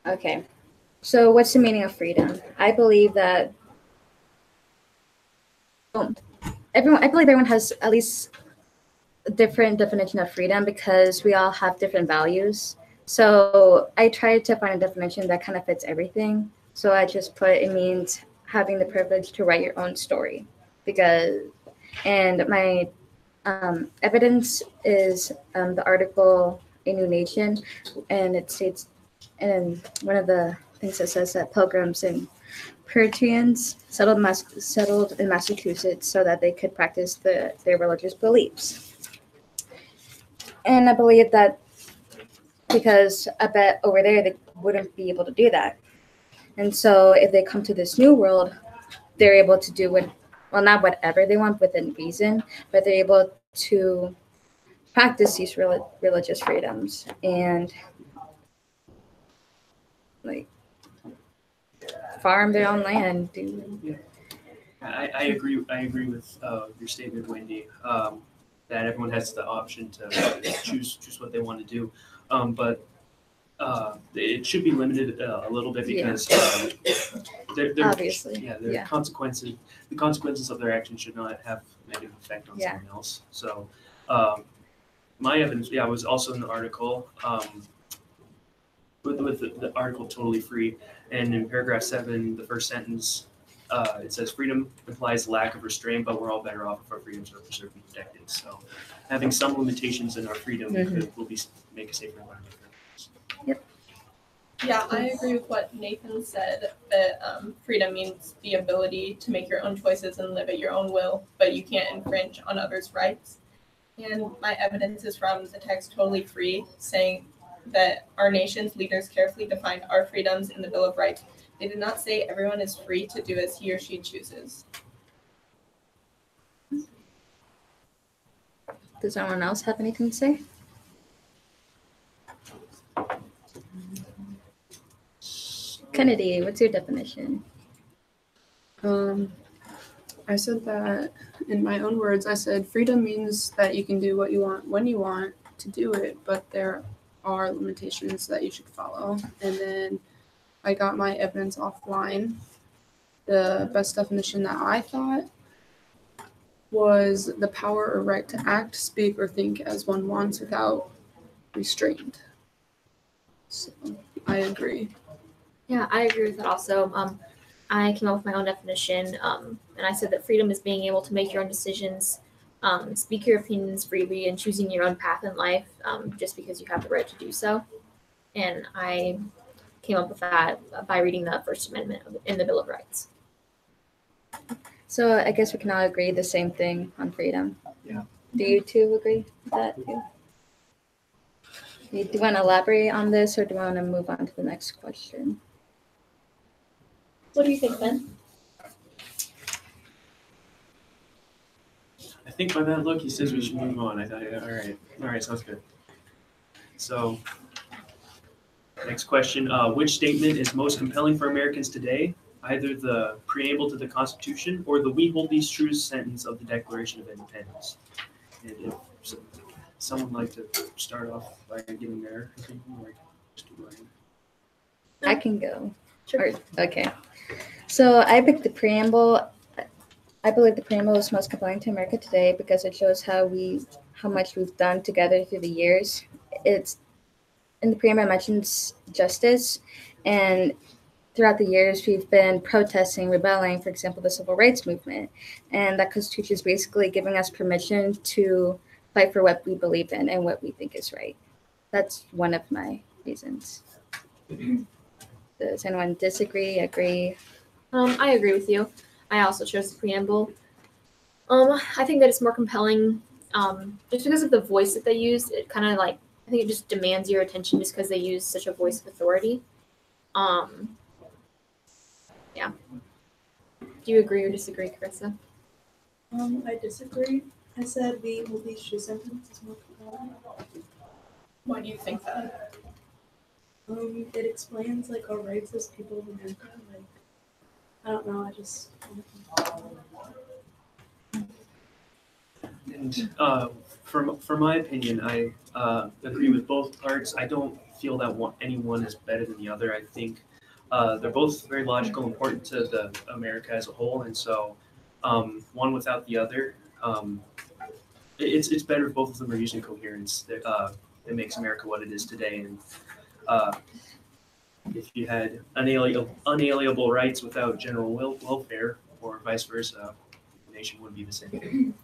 Okay. So what's the meaning of freedom? I believe that I believe everyone has at least a different definition of freedom because we all have different values. So I tried to find a definition that kind of fits everything. So I just put it means having the privilege to write your own story. And my evidence is the article A New Nation, and it states, and one of the things that says that pilgrims and Puritans settled in Massachusetts so that they could practice their religious beliefs. And I believe that because I bet over there they wouldn't be able to do that. And so if they come to this new world, they're able to do not whatever they want within reason, but they're able to practice these religious freedoms and like farm their own land. Yeah. I agree. I agree with your statement, Wendy. That everyone has the option to choose what they want to do, but it should be limited a little bit because obviously, consequences. The consequences of their actions should not have a negative effect on someone else. So, my evidence, was also in the article. With the article totally free, and in paragraph 7, the first sentence, it says freedom implies lack of restraint, but we're all better off if our freedoms are preserved and protected. So having some limitations in our freedom will make a safer environment for us. Yep. Yeah, I agree with what Nathan said, that freedom means the ability to make your own choices and live at your own will, but you can't infringe on others' rights. And my evidence is from the text Totally Free, saying that our nation's leaders carefully defined our freedoms in the Bill of Rights. They did not say everyone is free to do as he or she chooses. Does anyone else have anything to say? Kennedy, what's your definition? I said that in my own words. I said freedom means that you can do what you want when you want to do it, but there are limitations that you should follow. And then I got my evidence offline. The best definition that I thought was the power or right to act, speak, or think as one wants without restraint. So I agree. Yeah, I agree with that also. I came up with my own definition, and I said that freedom is being able to make your own decisions, speak your opinions freely, and choosing your own path in life just because you have the right to do so. And I came up with that by reading the First Amendment in the Bill of Rights. So I guess we can all agree the same thing on freedom. Yeah. Do you two agree with that too? Do you want to elaborate on this, or do you want to move on to the next question? What do you think, Ben? I think by that look, he says we should move on. I thought, all right, sounds good. So, next question: which statement is most compelling for Americans today? Either the Preamble to the Constitution or the "We hold these truths" sentence of the Declaration of Independence. And if someone would like to start off by giving their opinion, like just do mine. I can go. Sure. Okay. So I picked the Preamble. I believe the Preamble is most compelling to America today because it shows how much we've done together through the years. It's in the Preamble, it mentions justice, and throughout the years we've been protesting, rebelling. For example, the Civil Rights Movement, and that Constitution is basically giving us permission to fight for what we believe in and what we think is right. That's one of my reasons. Does anyone disagree? Agree? I agree with you. I also chose the Preamble. I think that it's more compelling just because of the voice that they use. It kind of I think it just demands your attention just because they use such a voice of authority. Yeah. Do you agree or disagree, Carissa? I disagree. I said we hold these true sentences more compelling. Why do you think that? It explains our rights as people of America. I don't know. I just. And for my opinion, I agree with both parts. I don't feel that any one is better than the other. I think they're both very logical, important to the America as a whole, and so one without the other, it's better if both of them are using coherence. That makes America what it is today. And if you had unalienable rights without general welfare, or vice versa, the nation wouldn't be the same.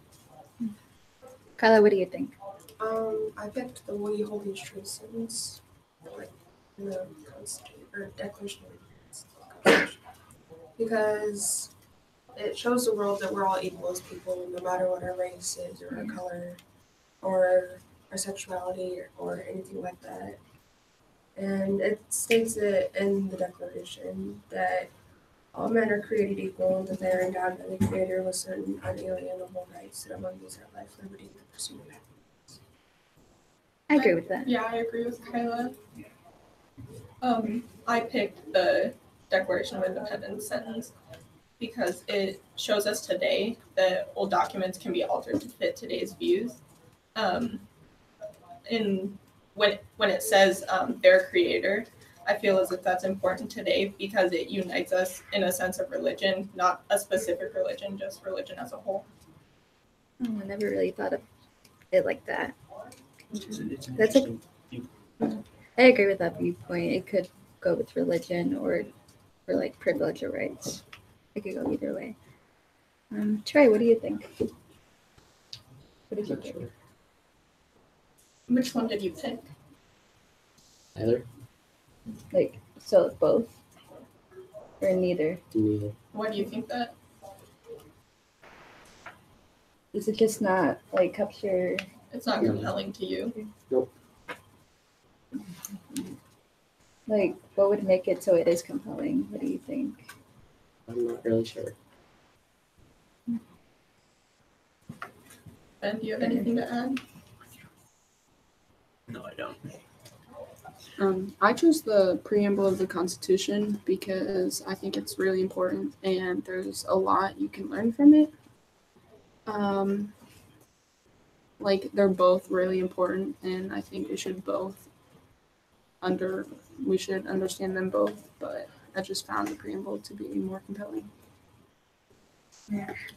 Kyla, what do you think? I picked the we hold these truths sentence, like in the Constitution or Declaration of Independence, because it shows the world that we're all equal as people, no matter what our race is, or our color, or our sexuality, or anything like that. And it states it in the Declaration that all men are created equal, that they are endowed by the Creator with certain unalienable rights, and among these are life, liberty, and the pursuit of happiness. I agree with that. Yeah, I agree with Kyla. I picked the Declaration of Independence sentence because it shows us today that old documents can be altered to fit today's views. And when it says their creator, I feel as if that's important today because it unites us in a sense of religion, not a specific religion, just religion as a whole. I never really thought of it like that. It's an That's a- interesting I agree with that viewpoint. It could go with religion or for like privilege or rights. It could go either way. Trey, what do you think? What did you Not think? sure. Which one did you pick? Either? Like, so both or neither? Neither. Why do you think that? Is it just not like capture? It's not No. compelling to you. Like, what would make it so it is compelling? What do you think? I'm not really sure. Ben, do you have anything to add? No, I don't. I chose the preamble of the Constitution because I think it's really important and there's a lot you can learn from it. Like they're both really important and I think we should understand them both, but I just found the preamble to be more compelling.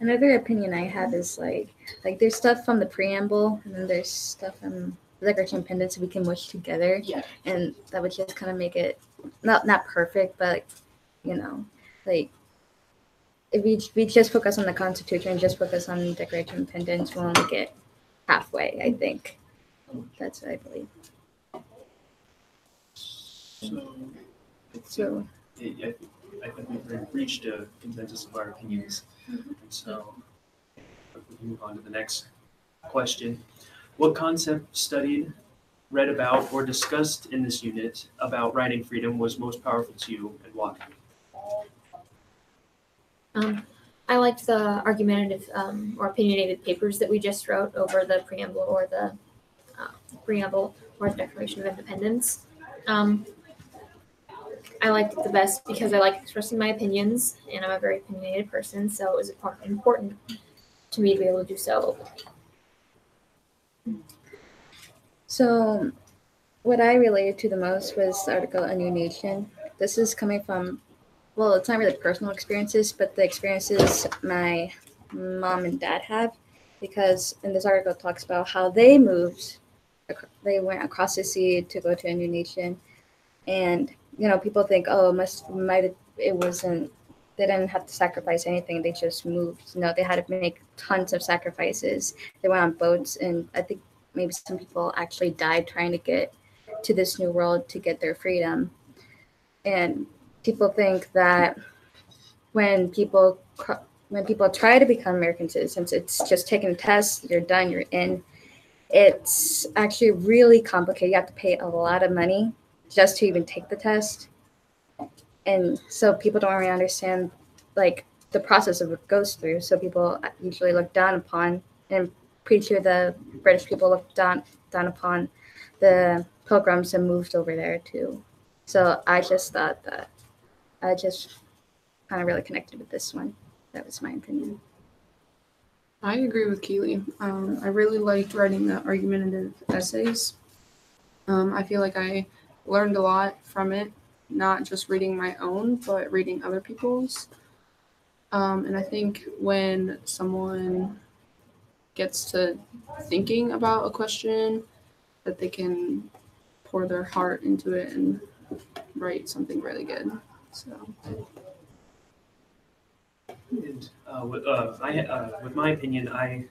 Another opinion I have is like there's stuff from the preamble and then there's stuff from the Declaration of Independence we can mush together, Yeah. and that would just kind of make it not perfect, but like if we just focus on the Constitution and just focus on the Declaration of Independence, we'll only get halfway. I think that's what I believe. So I think we've reached a consensus of our opinions. And so we can move on to the next question. What concept studied, read about, or discussed in this unit about writing freedom was most powerful to you and why? I liked the argumentative or opinionated papers that we just wrote over the preamble or the Declaration of Independence. I liked it the best because I like expressing my opinions, and I'm a very opinionated person, so it was important to me to be able to do so. So, what I related to the most was the article A New Nation. This is coming from, well, it's not really personal experiences, but the experiences my mom and dad have, because in this article it talks about how they moved, they went across the sea to go to a new nation, and people think, oh, it wasn't. They didn't have to sacrifice anything. They just moved. No, they had to make tons of sacrifices. They went on boats, and I think maybe some people actually died trying to get to this new world to get their freedom. And people think that when people try to become American citizens, it's just taking a test, you're done, you're in. It's actually really complicated. You have to pay a lot of money just to even take the test. And so people don't really understand like the process of it goes through. So people usually look down upon, and I'm pretty sure the British people looked down upon the pilgrims and moved over there too. So I just thought that I just kind of really connected with this one. That was my opinion. I agree with Keely. I really liked writing the argumentative essays. I feel like I learned a lot from it, not just reading my own, but reading other people's. And I think when someone gets to thinking about a question, that they can pour their heart into it and write something really good. So And with my opinion, I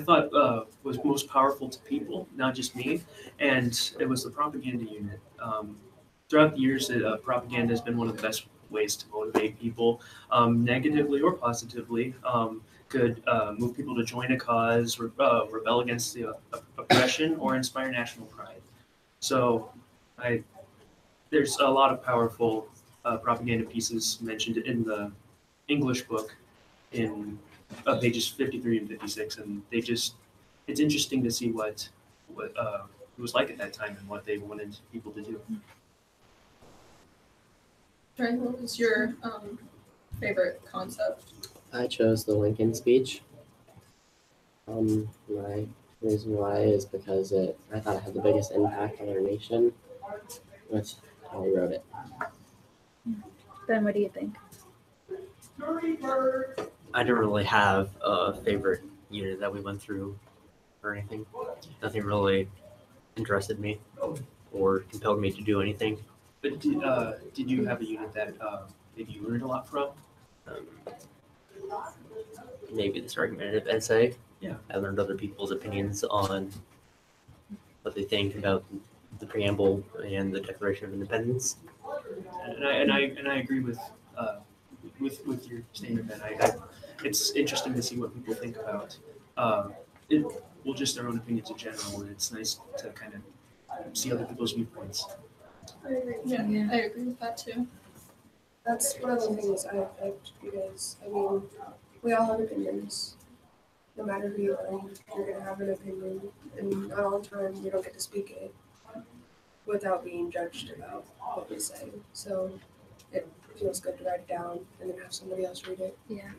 thought was most powerful to people, not just me, and it was the propaganda unit. Throughout the years, propaganda has been one of the best ways to motivate people, negatively or positively. Could move people to join a cause, rebel against the oppression, or inspire national pride. So, there's a lot of powerful propaganda pieces mentioned in the English book in pages 53 and 56, and it's interesting to see what it was like at that time and what they wanted people to do. Trey, what was your favorite concept? I chose the Lincoln speech. My reason why is because I thought it had the biggest impact on our nation with how he wrote it. Ben, what do you think? I didn't really have a favorite unit that we went through or anything. Nothing really interested me or compelled me to do anything. But did you have a unit that maybe you learned a lot from? Um, Maybe this argumentative essay. Yeah. I learned other people's opinions on what they think about the Preamble and the Declaration of Independence. And I agree with your statement, Ben. It's interesting to see what people think about just their own opinions in general, and it's nice to kind of see other people's viewpoints. I agree. Yeah, Yeah. I agree with that too. That's one of the things I liked because, I mean, we all have opinions. No matter who you are, you're going to have an opinion. And not all the time you don't get to speak it without being judged about what we say. So it feels good to write it down and then have somebody else read it. Yeah.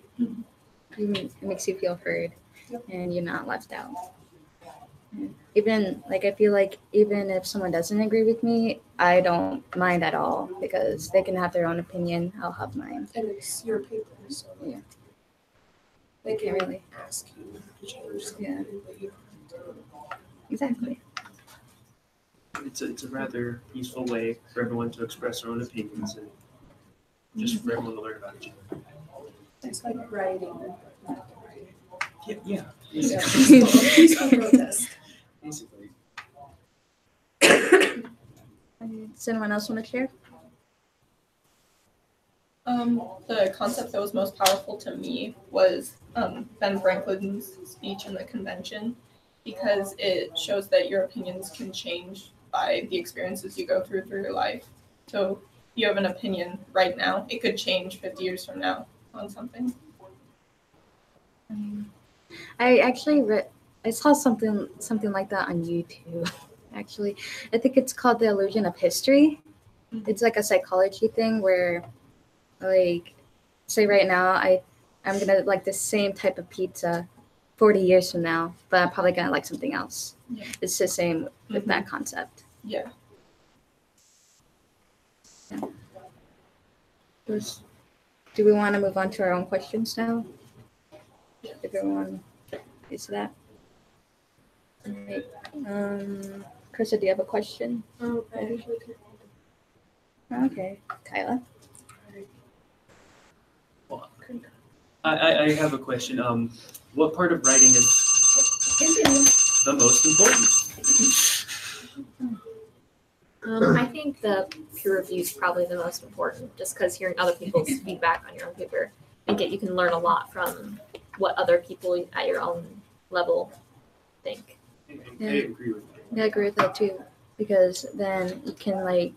It makes you feel heard. Yep. And you're not left out. Even I feel like even if someone doesn't agree with me, I don't mind at all because they can have their own opinion. I'll have mine. And it's your paper, so Yeah. they can Can't really. ask you to change something, Yeah. but you don't have to. Exactly. It's a rather peaceful way for everyone to express their own opinions and just for everyone to learn about each other. It's like writing. Yeah. Yeah. Peaceful protest. Basically. Does anyone else want to share? The concept that was most powerful to me was Ben Franklin's speech in the convention because it shows that your opinions can change by the experiences you go through your life. So if you have an opinion right now, it could change 50 years from now on something. I actually I saw something like that on YouTube. Actually, I think it's called The Illusion of History. It's like a psychology thing where, like, say right now I'm gonna like the same type of pizza 40 years from now, but I'm probably gonna like something else. Yeah. It's the same with that concept. Yeah. Do we want to move on to our own questions now? If everyone is that. All right. Krista, do you have a question? I actually Okay. Kyla. Well, I have a question. What part of writing is the most important? I think the peer review is probably the most important, just because hearing other people's feedback on your own paper, you can learn a lot from what other people at your own level think. I agree with you. Yeah, I agree with that too, because then you can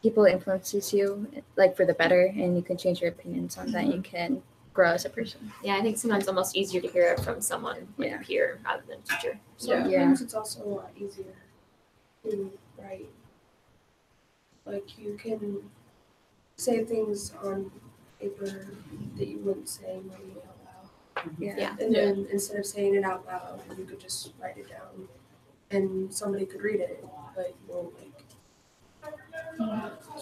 people influences you like for the better, and you can change your opinions on that. You can grow as a person. Yeah, I think sometimes it's almost easier to hear it from someone like Yeah. a peer rather than a teacher. Sometimes it's also a lot easier to write. Like you can say things on paper that you wouldn't say maybe out loud. Yeah. And then instead of saying it out loud, you could just write it down and somebody could read it, but you won't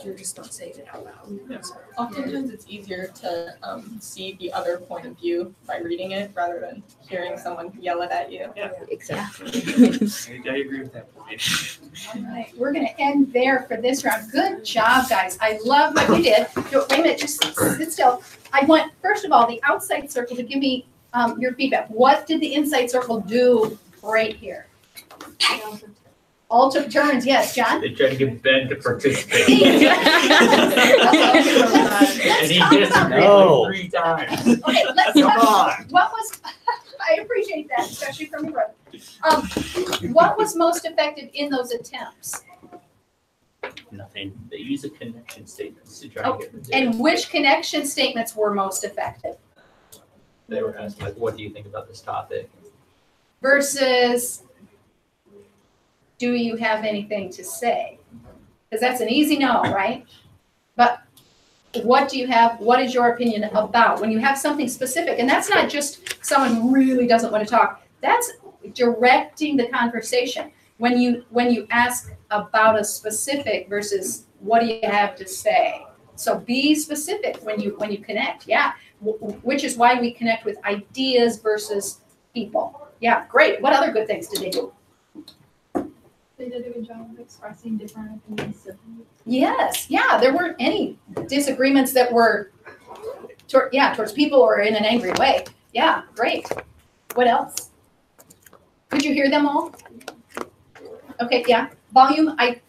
you're just not saying it out loud. Yeah. So, Oftentimes it's easier to see the other point of view by reading it rather than hearing someone yell it at you. Exactly. I agree with that point. All right, we're gonna end there for this round. Good job, guys. I love what you did. Wait a minute, just sit still. I want, first of all, the outside circle to give me your feedback. What did the inside circle do right here? All took turns, yes, John? They tried to get Ben to participate. And he disagreed No. like 3 times. Okay, let's Come talk. on. What was, I appreciate that, especially from the road. What was most effective in those attempts? Nothing. They use a connection statements to try Oh, to get the data. And which connection statements were most effective? They were asked, like, what do you think about this topic? Versus, do you have anything to say? Because that's an easy no, right? But what do you have, what is your opinion about? When you have something specific, and that's not just someone who really doesn't want to talk, that's directing the conversation. When you ask about a specific versus what do you have to say? So be specific when you connect, yeah. Which is why we connect with ideas versus people. Yeah, great. What other good things did they do? They did a good job of expressing different opinions. Yes, yeah, there weren't any disagreements that were towards people or in an angry way. Yeah, great. What else? Could you hear them all? Okay, yeah. Volume, I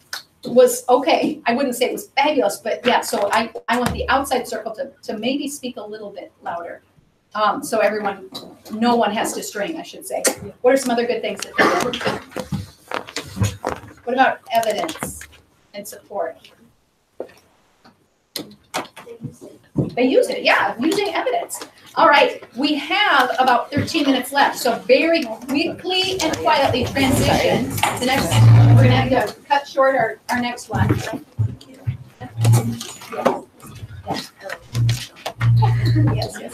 was okay. I wouldn't say it was fabulous, but yeah, so I want the outside circle to maybe speak a little bit louder. So everyone, no one has to string, I should say. What are some other good things that they did? What about evidence and support? They use it, yeah, using evidence. All right, we have about 13 minutes left, so very quickly and quietly transition to the next one. We're gonna have to cut short our next one. Yes, yes.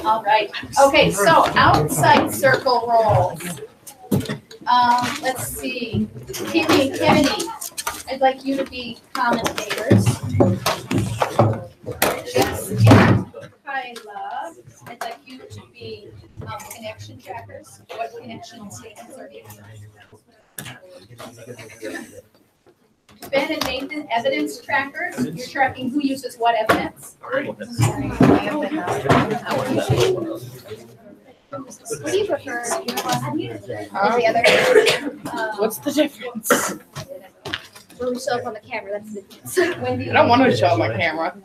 All right, okay, so outside circle roles. Let's see, Kimmy and Kennedy, I'd like you to be commentators. Jess and Kyla, I'd like you to be connection trackers. What connection statements are you? Ben and Nathan, evidence trackers. You're tracking who uses what evidence. What do you prefer? The other? What's the difference? When we show up on the camera, that's the difference. Wendy, I don't want to show up my camera.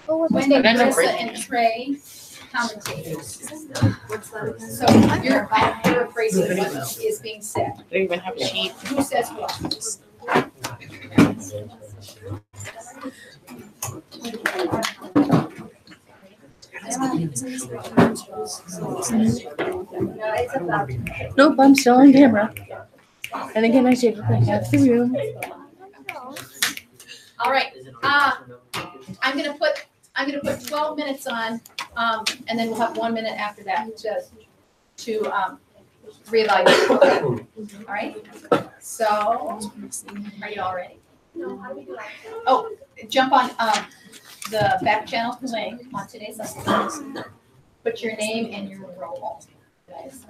Wendy, I don't know. Marissa, and Trey, commentators. What's that? So you're paraphrasing what is being said. I don't even have a sheet. Who says what? Nope, I'm still on camera. And again, I take half the room. All right, I'm gonna put 12 minutes on, and then we'll have 1 minute after that to reevaluate. All right, so are you all ready? Oh, jump on the back channel link on today's lesson. Put your name and your role. Guys.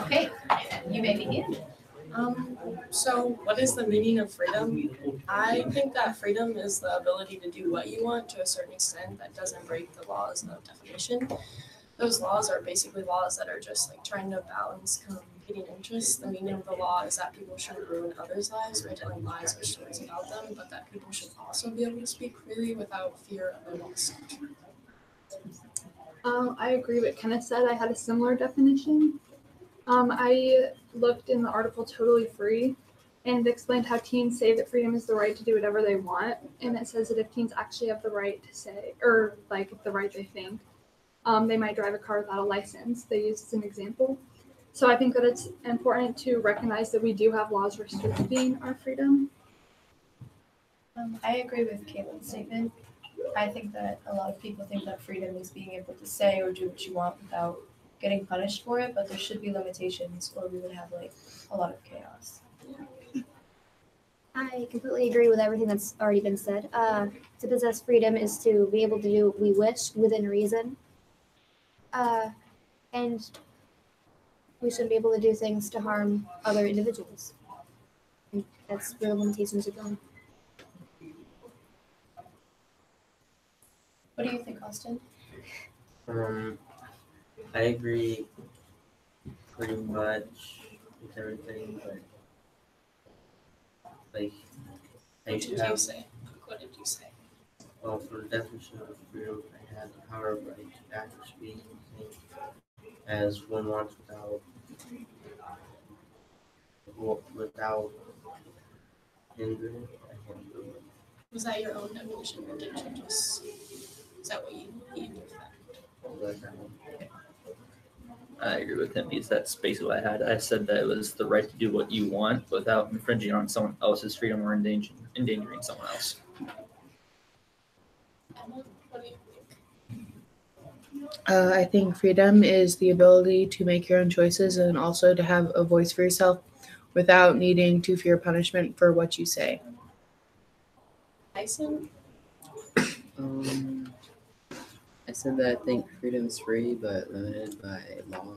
Okay, you may begin. So what is the meaning of freedom? I think that freedom is the ability to do what you want to a certain extent that doesn't break the laws of definition. Those laws are basically laws that are just like trying to balance competing interests. The meaning of the law is that people shouldn't ruin others' lives by telling lies or stories about them, but that people should also be able to speak freely without fear of a lawsuit. I agree with Kenneth said. I had a similar definition. I looked in the article Totally Free, and it explained how teens say that freedom is the right to do whatever they want. And it says that if teens actually have the right to say, or like the right they think, They might drive a car without a license. They use as an example. So I think that it's important to recognize that we do have laws restricting our freedom. I agree with Caitlin's statement. I think that a lot of people think that freedom is being able to say or do what you want without getting punished for it, but there should be limitations or we would have like a lot of chaos. I completely agree with everything that's already been said. To possess freedom is to be able to do what we wish within reason. And we shouldn't be able to do things to harm other individuals. And that's where the limitations are going. What do you think, Austin? I agree pretty much with everything, but like What did you say? What did you say? well, for the definition of freedom, I had the power of right to act or speak and think as one wants without hindering. I can't do it. Was that your own definition, or did you just? Is that what you used with that? Like that one. I agree with him because that's basically what I had. I said that it was the right to do what you want without infringing on someone else's freedom or endangering someone else. Emma, what do you think? I think freedom is the ability to make your own choices and also to have a voice for yourself without needing to fear punishment for what you say. Tyson? I said that I think freedom is free but limited by law.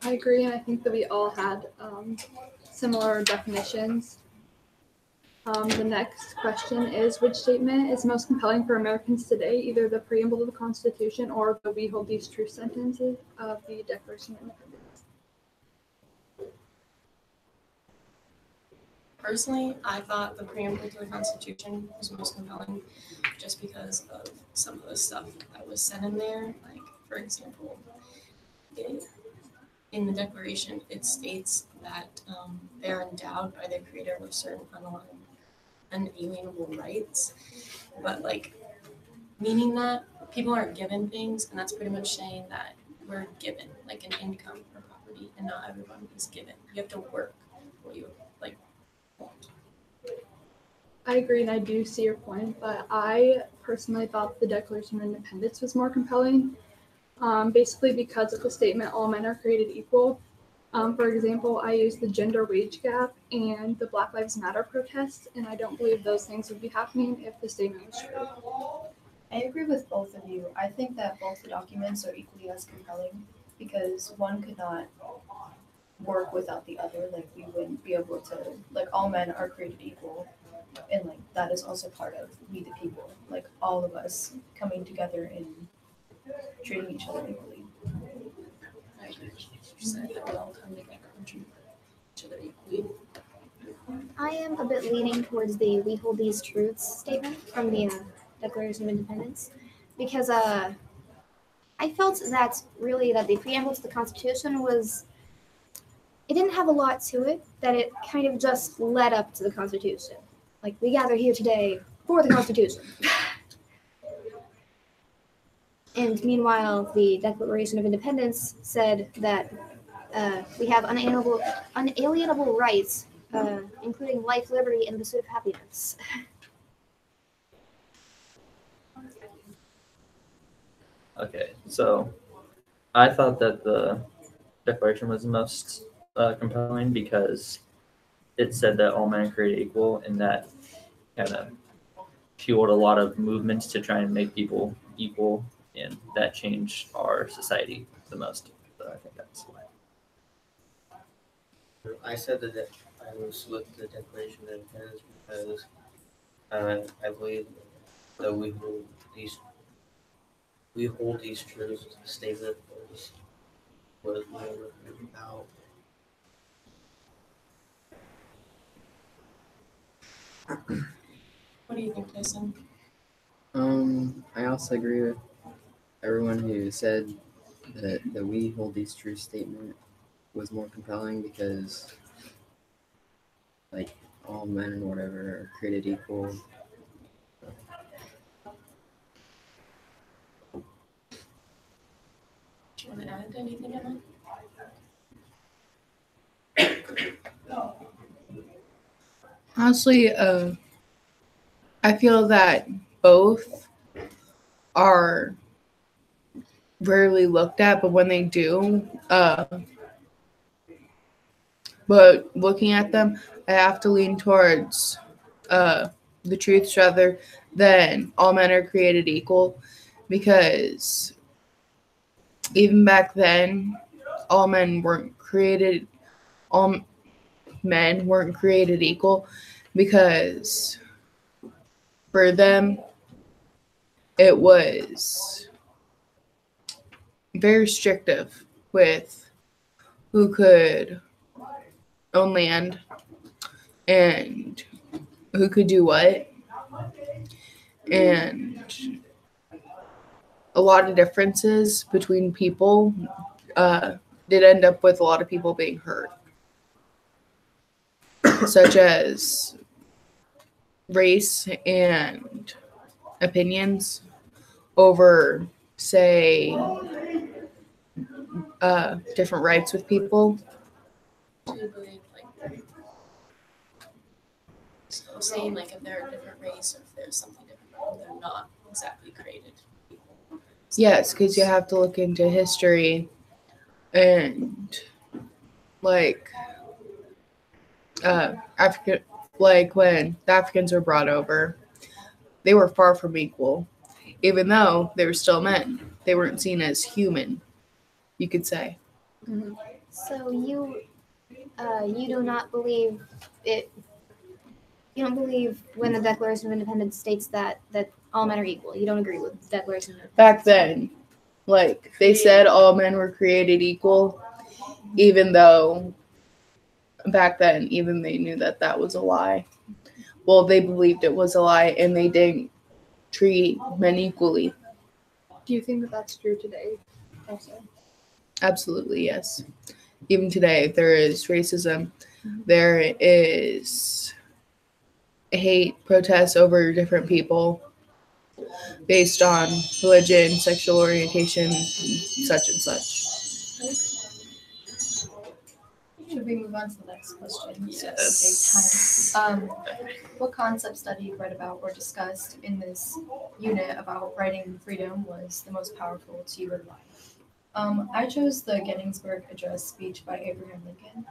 I agree, and I think that we all had similar definitions. The next question is, which statement is most compelling for Americans today, either the Preamble to the Constitution or the We Hold These Truths sentences of the Declaration of Independence? Personally, I thought the Preamble to the Constitution was most compelling just because of some of the stuff that was said in there. Like, for example, in the Declaration, it states that they are endowed by their Creator with certain unalienable rights, but like meaning that people aren't given things, and that's pretty much saying that we're given like an income or property, and not everyone is given. You have to work what you like want. I agree, and I do see your point, but I personally thought the Declaration of Independence was more compelling, basically because of the statement, all men are created equal. For example, I used the gender wage gap and the Black Lives Matter protests, and I don't believe those things would be happening if the statement was true. I agree with both of you. I think that both the documents are equally as compelling because one could not work without the other. Like we wouldn't be able to, like all men are created equal, and like that is also part of we the people. Like all of us coming together and treating each other equally. I agree with what you said, that we all come together and treat each other equally. I am a bit leaning towards the We Hold These Truths statement from the Declaration of Independence because I felt that really that the preamble to the Constitution it didn't have a lot to it, that it kind of just led up to the Constitution. Like, we gather here today for the Constitution. And meanwhile, the Declaration of Independence said that we have unalienable rights, including life, liberty, and the pursuit of happiness. Okay, so I thought that the Declaration was the most compelling because it said that all men are created equal, and that kind of fueled a lot of movements to try and make people equal, and that changed our society the most. So I think that's why. I said that I was with the Declaration of Independence because I believe that we hold these truths. The statement was more written about. What do you think, Tyson? I also agree with everyone who said that the We Hold These Truths statement was more compelling because, like, all men and whatever are created equal. want to add anything, Emma? Honestly, I feel that both are rarely looked at, but when they do, but looking at them, I have to lean towards the truth rather than all men are created equal, because even back then, all men weren't created equal, because for them it was very restrictive with who could own land and who could do what, and a lot of differences between people did end up with a lot of people being hurt, such as race and opinions over, say, different rights with people. Do you believe, like, so saying, like, if they're a different race or if there's something different, they're not exactly created equal? Yes, because you have to look into history and, like, Africa, like when the Africans were brought over, they were far from equal, even though they were still men. They weren't seen as human, you could say. Mm-hmm. So you do not believe it. You don't believe when the Declaration of Independence states that all men are equal. You don't agree with the Declaration of Independence. Back then, like, they said all men were created equal, even though back then, even they knew that that was a lie. Well, they believed it was a lie, and they didn't treat men equally. Do you think that that's true today also? Absolutely, yes. Even today, there is racism. There is hate, protests over different people based on religion, sexual orientation, such and such. Should we move on to the next question? Yes. What concept study you read about or discussed in this unit about writing freedom was the most powerful to you in life? I chose the Gettysburg Address speech by Abraham Lincoln.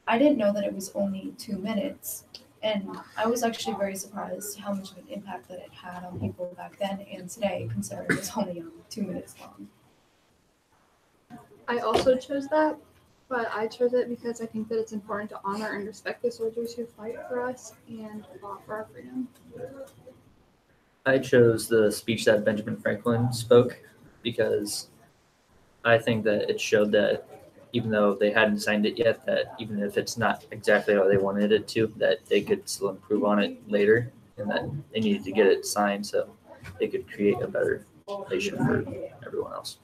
I didn't know that it was only 2 minutes, and I was actually very surprised how much of an impact that it had on people back then and today, considering it was only 2 minutes long. I also chose that, but I chose it because I think that it's important to honor and respect the soldiers who fight for us and fought for our freedom. I chose the speech that Benjamin Franklin spoke because I think that it showed that even though they hadn't signed it yet, that even if it's not exactly how they wanted it to, that they could still improve on it later, and that they needed to get it signed so they could create a better nation for everyone else.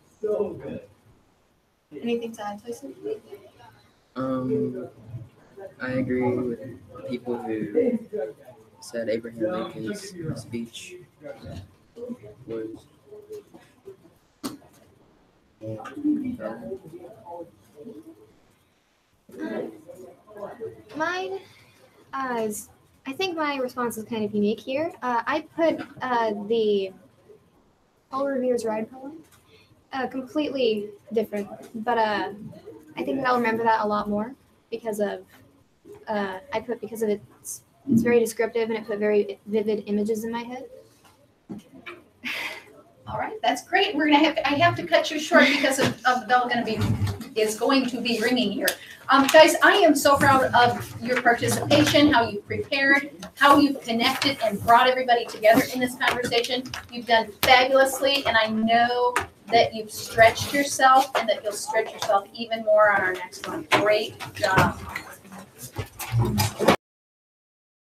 Anything to add, Tyson? I agree with the people who said Abraham Lincoln's speech was Mine is, I think my response is kind of unique here. I put the Paul Revere's Ride poem, completely different, but I think that I'll remember that a lot more because of because of it's very descriptive and it put very vivid images in my head. All right, that's great. I have to cut you short because of the bell is going to be ringing here. Guys, I am so proud of your participation, how you prepared, how you've connected and brought everybody together in this conversation. You've done fabulously, and I know that you've stretched yourself and that you'll stretch yourself even more on our next one. Great job.